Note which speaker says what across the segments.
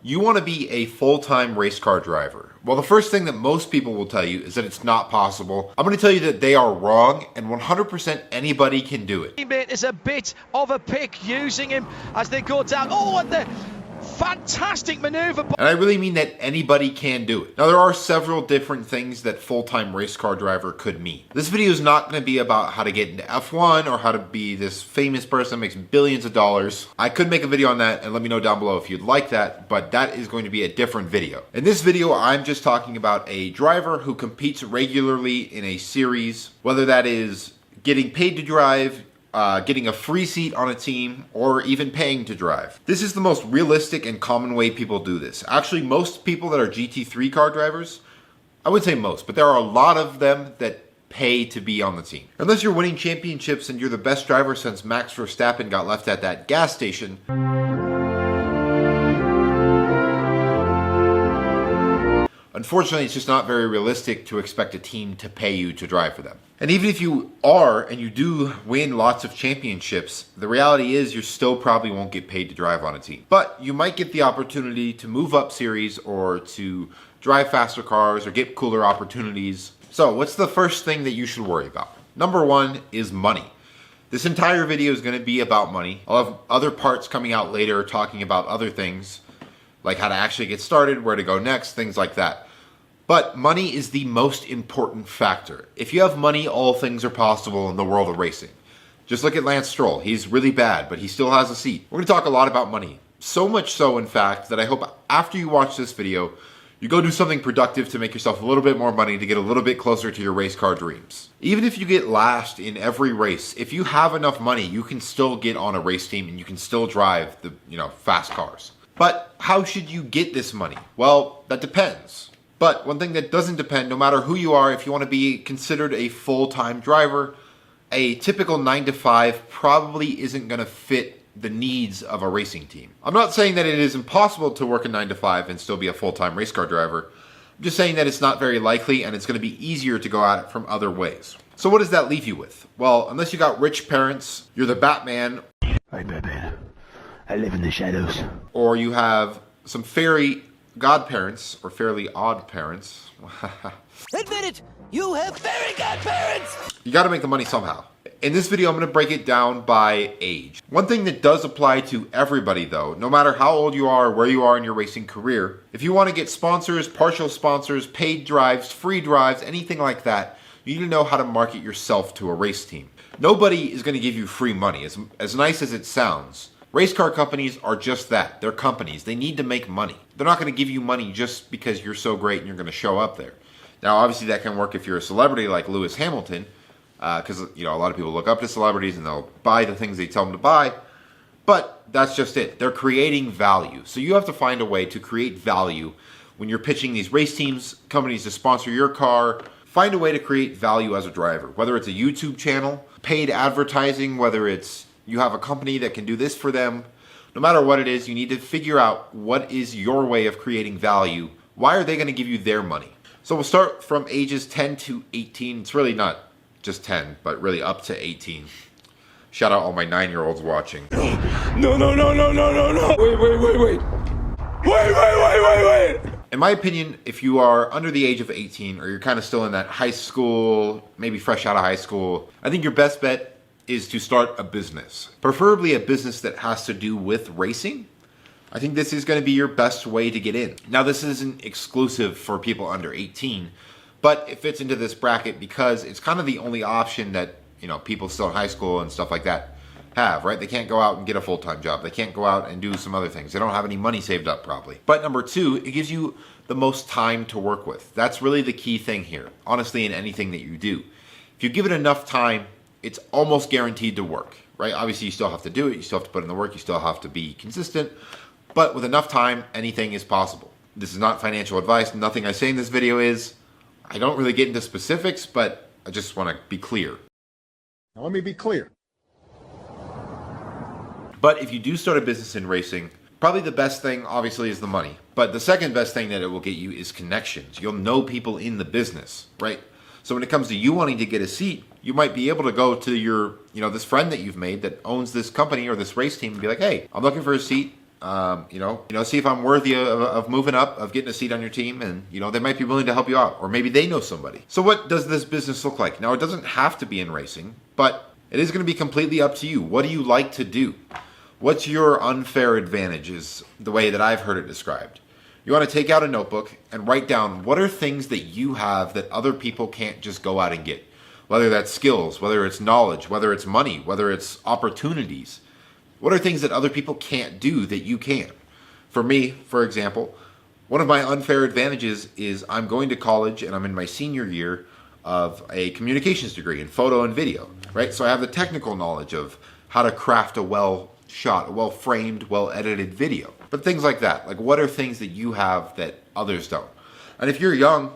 Speaker 1: You want to be a full-time race car driver. Well, the first thing that most people will tell you is that it's not possible. I'm going to tell you that they are wrong, and 100% anybody can do it.
Speaker 2: It's a bit of a pick using him as they go down. Oh, and the fantastic maneuver.
Speaker 1: And I really mean that anybody can do it. Now, there are several different things that full-time race car driver could mean. This video is not going to be about how to get into F1 or how to be this famous person that makes billions of dollars. I could make a video on that, and let me know down below if you'd like that, but that is going to be a different video. In this video, I'm just talking about a driver who competes regularly in a series, whether that is getting paid to drive, getting a free seat on a team, or even paying to drive. This is the most realistic and common way people do this. Actually, most people that are GT3 car drivers, I would say most, but there are a lot of them that pay to be on the team. Unless you're winning championships and you're the best driver since Max Verstappen got left at that gas station. Unfortunately, it's just not very realistic to expect a team to pay you to drive for them. And even if you are, and you do win lots of championships, the reality is you still probably won't get paid to drive on a team. But you might get the opportunity to move up series or to drive faster cars or get cooler opportunities. So what's the first thing that you should worry about? Number one is money. This entire video is going to be about money. I'll have other parts coming out later talking about other things, like how to actually get started, where to go next, things like that. But money is the most important factor. If you have money, all things are possible in the world of racing. Just look at Lance Stroll. He's really bad, but he still has a seat. We're going to talk a lot about money. So much so, in fact, that I hope after you watch this video, you go do something productive to make yourself a little bit more money to get a little bit closer to your race car dreams. Even if you get last in every race, if you have enough money, you can still get on a race team and you can still drive the, fast cars. But how should you get this money? Well, that depends. But one thing that doesn't depend, no matter who you are, if you want to be considered a full-time driver, a typical 9-to-5 probably isn't going to fit the needs of a racing team. I'm not saying that it is impossible to work a 9-to-5 and still be a full-time race car driver. I'm just saying that it's not very likely and it's going to be easier to go at it from other ways. So what does that leave you with? Well, unless you got rich parents, you're the Batman.
Speaker 3: Hey, Batman. I live in the shadows.
Speaker 1: Or you have some fairy godparents, or fairly odd parents.
Speaker 3: Admit it! You have very godparents!
Speaker 1: You gotta make the money somehow. In this video, I'm gonna break it down by age. One thing that does apply to everybody though, no matter how old you are, where you are in your racing career, if you wanna get sponsors, partial sponsors, paid drives, free drives, anything like that, you need to know how to market yourself to a race team. Nobody is gonna give you free money, as nice as it sounds. Race car companies are just that. They're companies. They need to make money. They're not going to give you money just because you're so great and you're going to show up there. Now, obviously, that can work if you're a celebrity like Lewis Hamilton, because a lot of people look up to celebrities and they'll buy the things they tell them to buy. But that's just it. They're creating value. So you have to find a way to create value when you're pitching these race teams, companies to sponsor your car. Find a way to create value as a driver, whether it's a YouTube channel, paid advertising, whether it's you have a company that can do this for them. No matter what it is, you need to figure out what is your way of creating value. Why are they going to give you their money? So we'll start from ages 10 to 18. It's really not just 10, but really up to 18. Shout out all my 9-year-olds watching.
Speaker 3: No. Wait.
Speaker 1: In my opinion, if you are under the age of 18 or you're kind of still in that high school, maybe fresh out of high school, I think your best bet is to start a business, preferably a business that has to do with racing. I think this is going to be your best way to get in. Now, this isn't exclusive for people under 18, but it fits into this bracket because it's kind of the only option that, people still in high school and stuff like that have, right? They can't go out and get a full-time job. They can't go out and do some other things. They don't have any money saved up probably. But number two, it gives you the most time to work with. That's really the key thing here, honestly, in anything that you do. If you give it enough time, it's almost guaranteed to work, right? Obviously, you still have to do it. You still have to put in the work. You still have to be consistent. But with enough time, anything is possible. This is not financial advice. Nothing I say in this video is. I don't really get into specifics, but I just want to be clear.
Speaker 4: Now, let me be clear.
Speaker 1: But if you do start a business in racing, probably the best thing, obviously, is the money. But the second best thing that it will get you is connections. You'll know people in the business, right? So when it comes to you wanting to get a seat, you might be able to go to your, this friend that you've made that owns this company or this race team and be like, hey, I'm looking for a seat. See if I'm worthy of moving up, of getting a seat on your team, and they might be willing to help you out, or maybe they know somebody. So what does this business look like? Now, it doesn't have to be in racing, but it is going to be completely up to you. What do you like to do? What's your unfair advantage is the way that I've heard it described. You want to take out a notebook and write down what are things that you have that other people can't just go out and get. Whether that's skills, whether it's knowledge, whether it's money, whether it's opportunities. What are things that other people can't do that you can? For me, for example, one of my unfair advantages is I'm going to college and I'm in my senior year of a communications degree in photo and video, right? So I have the technical knowledge of how to craft a well-shot, a well-framed, well-edited video. But things like that, like what are things that you have that others don't? And if you're young,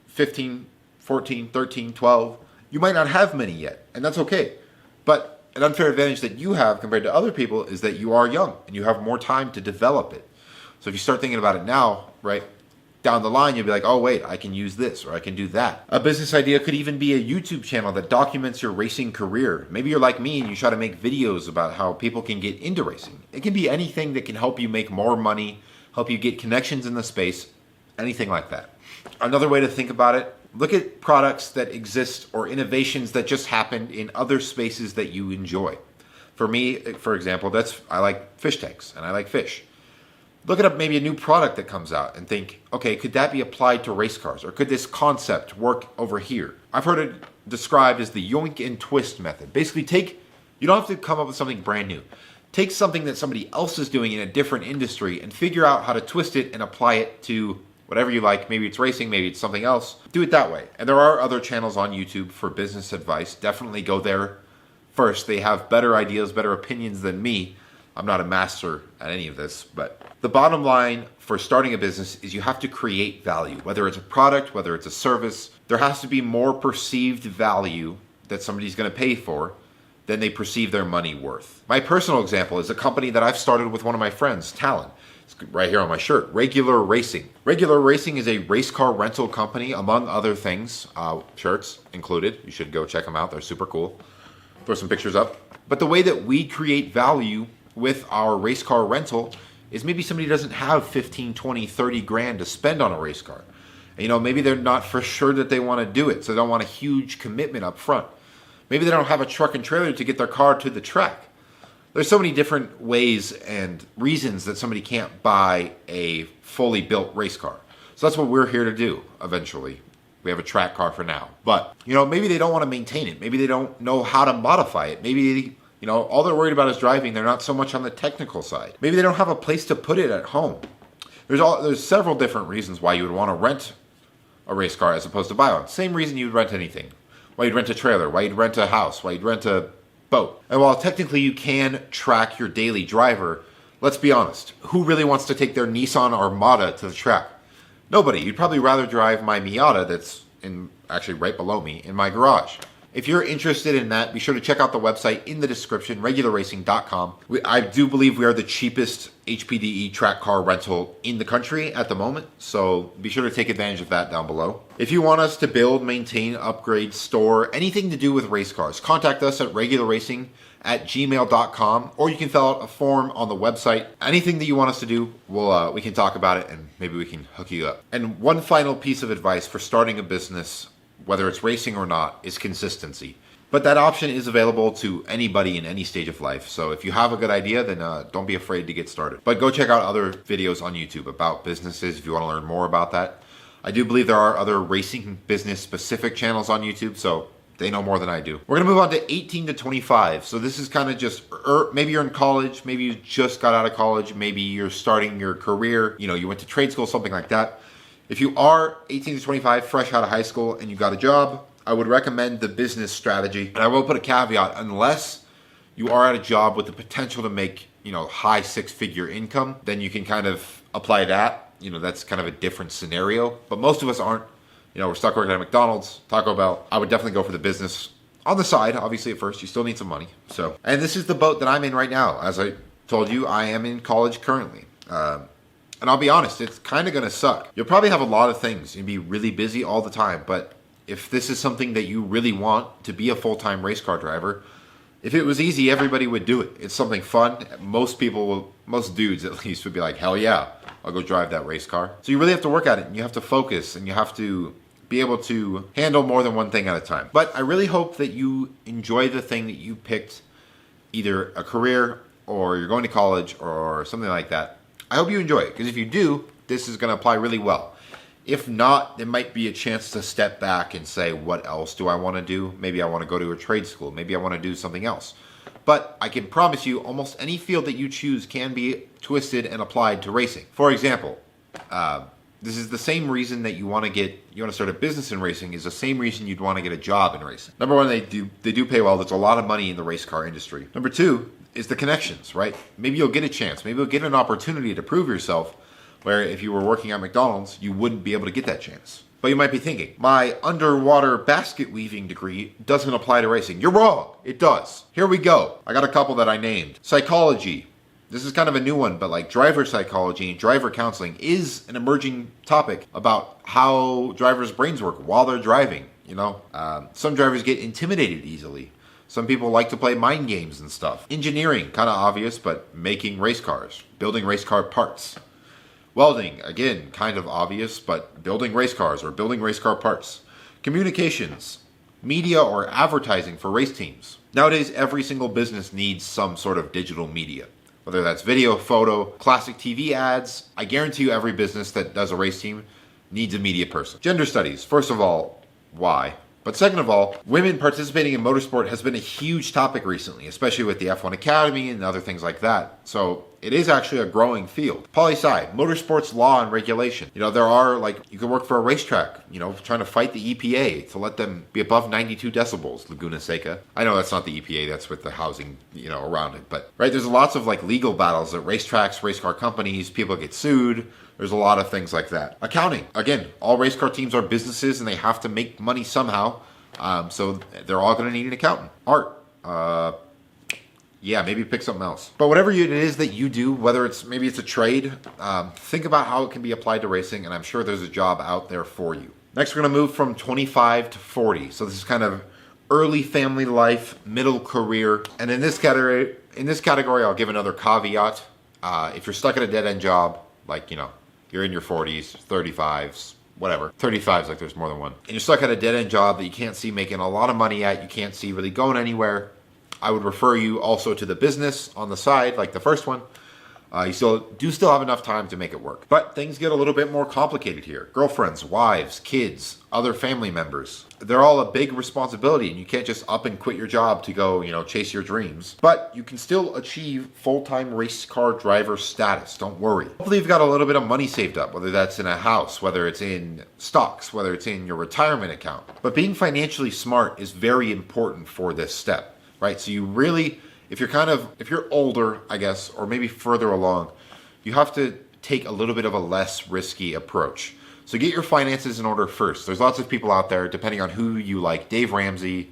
Speaker 1: 15, 14, 13, 12, you might not have many yet, and that's okay. But an unfair advantage that you have compared to other people is that you are young and you have more time to develop it. So if you start thinking about it now, right, down the line, you'll be like, oh wait, I can use this or I can do that. A business idea could even be a YouTube channel that documents your racing career. Maybe you're like me and you try to make videos about how people can get into racing. It can be anything that can help you make more money, help you get connections in the space, anything like that. Another way to think about it, look at products that exist or innovations that just happened in other spaces that you enjoy. For me, for example, I like fish tanks and I like fish. Look at maybe a new product that comes out and think, okay, could that be applied to race cars? Or could this concept work over here? I've heard it described as the yoink and twist method. Basically you don't have to come up with something brand new. Take something that somebody else is doing in a different industry and figure out how to twist it and apply it to whatever you like. Maybe it's racing, maybe it's something else. Do it that way. And there are other channels on YouTube for business advice. Definitely go there first. They have better ideas, better opinions than me. I'm not a master at any of this, but the bottom line for starting a business is you have to create value. Whether it's a product, whether it's a service, there has to be more perceived value that somebody's going to pay for than they perceive their money worth. My personal example is a company that I've started with one of my friends, Talon. It's right here on my shirt, Regularracing. Regularracing is a race car rental company, among other things, shirts included. You should go check them out. They're super cool. Throw some pictures up. But the way that we create value with our race car rental is maybe somebody doesn't have 15, 20, 30 grand to spend on a race car. And, maybe they're not for sure that they want to do it, so they don't want a huge commitment up front. Maybe they don't have a truck and trailer to get their car to the track. There's so many different ways and reasons that somebody can't buy a fully built race car. So that's what we're here to do eventually. We have a track car for now. But, maybe they don't want to maintain it. Maybe they don't know how to modify it. Maybe all they're worried about is driving. They're not so much on the technical side. Maybe they don't have a place to put it at home. There's several different reasons why you would want to rent a race car as opposed to buy one. Same reason you'd rent anything. Why you'd rent a trailer, why you'd rent a house, why you'd rent a boat. And while technically you can track your daily driver, let's be honest. Who really wants to take their Nissan Armada to the track? Nobody. You'd probably rather drive my Miata that's actually right below me in my garage. If you're interested in that, be sure to check out the website in the description, regularracing.com. I do believe we are the cheapest HPDE track car rental in the country at the moment, so be sure to take advantage of that down below. If you want us to build, maintain, upgrade, store, anything to do with race cars, contact us at regularracing@gmail.com, or you can fill out a form on the website. Anything that you want us to do, we can talk about it and maybe we can hook you up. And one final piece of advice for starting a business, whether it's racing or not, is consistency. But that option is available to anybody in any stage of life. So if you have a good idea, then don't be afraid to get started. But go check out other videos on YouTube about businesses if you want to learn more about that. I do believe there are other racing business specific channels on YouTube, so they know more than I do. We're going to move on to 18 to 25. So this is kind of just, maybe you're in college, maybe you just got out of college, maybe you're starting your career, you went to trade school, something like that. If you are 18 to 25, fresh out of high school, and you got a job, I would recommend the business strategy. And I will put a caveat, unless you are at a job with the potential to make, high six-figure income, then you can kind of apply that. That's kind of a different scenario. But most of us aren't. We're stuck working at McDonald's, Taco Bell. I would definitely go for the business on the side. Obviously, at first, you still need some money. And this is the boat that I'm in right now. As I told you, I am in college currently. And I'll be honest, it's kind of going to suck. You'll probably have a lot of things and be really busy all the time. But if this is something that you really want to be a full-time race car driver, If it was easy, everybody would do it. It's something fun. Most dudes at least, would be like, hell yeah, I'll go drive that race car. So you really have to work at it, and you have to focus, and you have to be able to handle more than one thing at a time. But I really hope that you enjoy the thing that you picked, either a career or you're going to college or something like that. I hope you enjoy it, because if you do, this is going to apply really well. If not, there might be a chance to step back and say, what else do I want to do? Maybe I want to go to a trade school. Maybe I want to do something else. But I can promise you, almost any field that you choose can be twisted and applied to racing. For example, this is the same reason that you want to start a business in racing, is the same reason you'd want to get a job in racing. Number one, they do pay well. There's a lot of money in the race car industry. Number two is the connections, right? Maybe you'll get a chance. Maybe you'll get an opportunity to prove yourself, where if you were working at McDonald's, you wouldn't be able to get that chance. But you might be thinking, my underwater basket weaving degree doesn't apply to racing. You're wrong. It does. Here we go. I got a couple that I named. Psychology. This is kind of a new one, but like driver psychology and driver counseling is an emerging topic about how drivers' brains work while they're driving. You know, some drivers get intimidated easily. Some people like to play mind games and stuff. Engineering, kind of obvious, but making race cars, building race car parts. Welding, again, kind of obvious, but building race cars or building race car parts. Communications, media or advertising for race teams. Nowadays, every single business needs some sort of digital media. Whether that's video, photo, classic TV ads. I guarantee you every business that does a race team needs a media person. Gender studies, first of all, why? But second of all, women participating in motorsport has been a huge topic recently, especially with the F1 Academy and other things like that. So it is actually a growing field. Poli-sci, motorsports law and regulation. You know, there are, like, you can work for a racetrack, you know, trying to fight the EPA to let them be above 92 decibels, Laguna Seca. I know that's not the EPA, that's with the housing, you know, around it. But, right, there's lots of, like, legal battles at racetracks, race car companies, people get sued. There's a lot of things like that. Accounting. Again, all race car teams are businesses and they have to make money somehow. So they're all going to need an accountant. Art. Yeah, maybe pick something else. But whatever it is that you do, whether maybe it's a trade, think about how it can be applied to racing, and I'm sure there's a job out there for you. Next, we're going to move from 25 to 40. So this is kind of early family life, middle career. And in this category, I'll give another caveat. If you're stuck at a dead-end job, like, you know, you're in your 40s, 35s, whatever. 35s, like there's more than one. And you're stuck at a dead-end job that you can't see making a lot of money at, you can't see really going anywhere, I would refer you also to the business on the side, like the first one. You still have enough time to make it work. But things get a little bit more complicated here. Girlfriends, wives, kids, other family members. They're all a big responsibility, and you can't just up and quit your job to go, you know, chase your dreams. But you can still achieve full-time race car driver status. Don't worry. Hopefully you've got a little bit of money saved up, whether that's in a house, whether it's in stocks, whether it's in your retirement account. But being financially smart is very important for this step, right? So you really... If you're older, I guess, or maybe further along, you have to take a little bit of a less risky approach. So get your finances in order first. There's lots of people out there, depending on who you like. Dave Ramsey,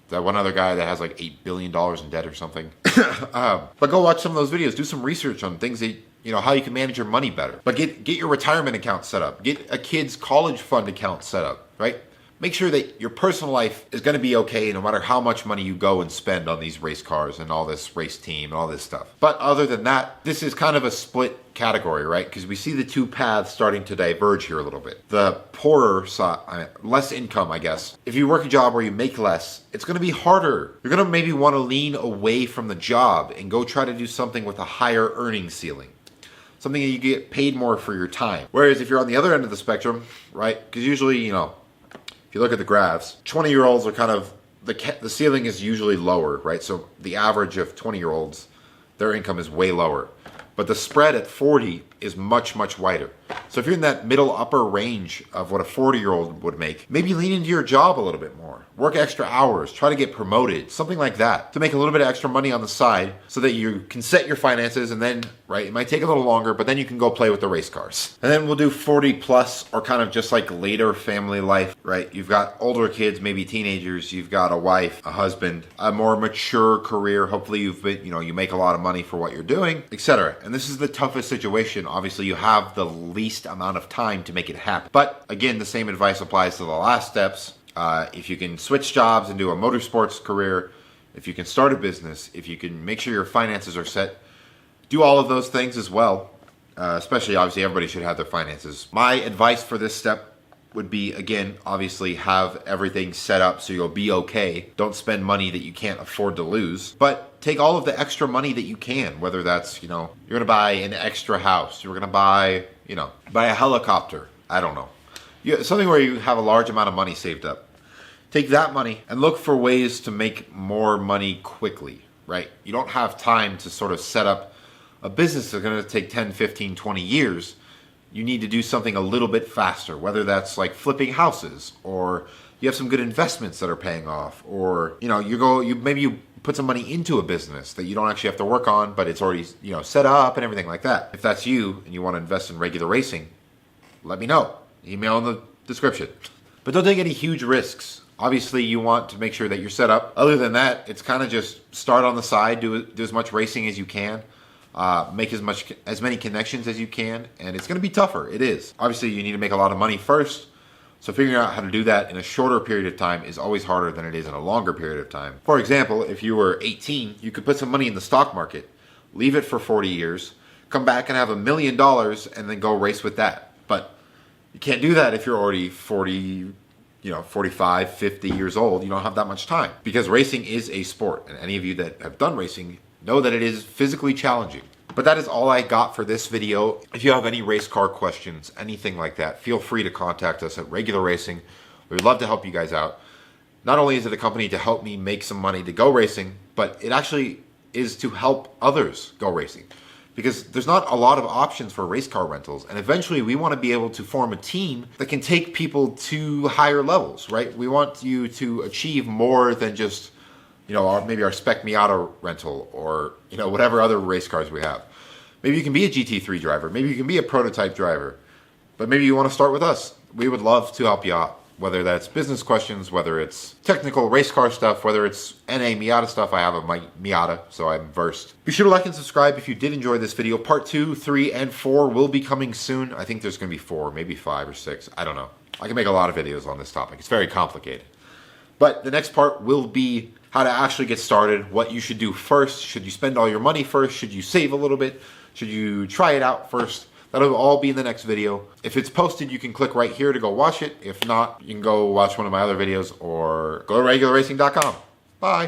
Speaker 1: that one other guy that has like $8 billion in debt or something. But go watch some of those videos. Do some research on things that, you know, how you can manage your money better. But get your retirement account set up. Get a kid's college fund account set up, right? Make sure that your personal life is going to be okay no matter how much money you go and spend on these race cars and all this race team and all this stuff. But other than that, this is kind of a split category, right? Because we see the two paths starting to diverge here a little bit. The poorer side, less income, I guess. If you work a job where you make less, it's going to be harder. You're going to maybe want to lean away from the job and go try to do something with a higher earning ceiling. Something that you get paid more for your time. Whereas if you're on the other end of the spectrum, right? Because usually, you know, if you look at the graphs, 20-year-olds are kind of, the ceiling is usually lower, right? So the average of 20-year-olds, their income is way lower. But the spread at 40 is much, much wider. So if you're in that middle upper range of what a 40-year-old would make, maybe lean into your job a little bit more. Work extra hours, try to get promoted, something like that, to make a little bit of extra money on the side so that you can set your finances, and then, right, it might take a little longer, but then you can go play with the race cars. And then we'll do 40 plus, or kind of just like later family life, right? You've got older kids, maybe teenagers, you've got a wife, a husband, a more mature career. Hopefully you make a lot of money for what you're doing, etc. And this is the toughest situation. Obviously, you have the least amount of time to make it happen. But again, the same advice applies to the last steps. If you can switch jobs and do a motorsports career, if you can start a business, if you can make sure your finances are set, do all of those things as well. Especially, obviously, everybody should have their finances. My advice for this step would be, again, obviously have everything set up so you'll be okay. Don't spend money that you can't afford to lose, but take all of the extra money that you can, whether that's, you're going to buy an extra house, you're going to buy, buy a helicopter, I don't know. Something where you have a large amount of money saved up. Take that money and look for ways to make more money quickly, right? You don't have time to sort of set up a business that's going to take 10, 15, 20 years. You need to do something a little bit faster, whether that's like flipping houses, or you have some good investments that are paying off, or maybe you put some money into a business that you don't actually have to work on, but it's already set up and everything like that. If that's you and you want to invest in Regular Racing, let me know. Email in the description. But don't take any huge risks. Obviously, you want to make sure that you're set up. Other than that, it's kind of just start on the side, do as much racing as you can. Make as many connections as you can, and it's going to be tougher. It is. Obviously, you need to make a lot of money first, so figuring out how to do that in a shorter period of time is always harder than it is in a longer period of time. For example, if you were 18, you could put some money in the stock market, leave it for 40 years, come back and have $1 million, and then go race with that. But you can't do that if you're already 40, 45, 50 years old. You don't have that much time, because racing is a sport, and any of you that have done racing know that it is physically challenging. But that is all I got for this video. If you have any race car questions, anything like that, feel free to contact us at Regular Racing. We would love to help you guys out. Not only is it a company to help me make some money to go racing, but it actually is to help others go racing. Because there's not a lot of options for race car rentals, and eventually we want to be able to form a team that can take people to higher levels, right? We want you to achieve more than just maybe our Spec Miata rental, or, whatever other race cars we have. Maybe you can be a GT3 driver. Maybe you can be a prototype driver. But maybe you want to start with us. We would love to help you out. Whether that's business questions, whether it's technical race car stuff, whether it's NA Miata stuff. I have a Miata, so I'm versed. Be sure to like and subscribe if you did enjoy this video. Part 2, 3, and 4 will be coming soon. I think there's going to be 4, maybe 5 or 6. I don't know. I can make a lot of videos on this topic. It's very complicated. But the next part will be how to actually get started, what you should do first. Should you spend all your money first? Should you save a little bit? Should you try it out first? That'll all be in the next video. If it's posted, you can click right here to go watch it. If not, you can go watch one of my other videos or go to regularracing.com. Bye.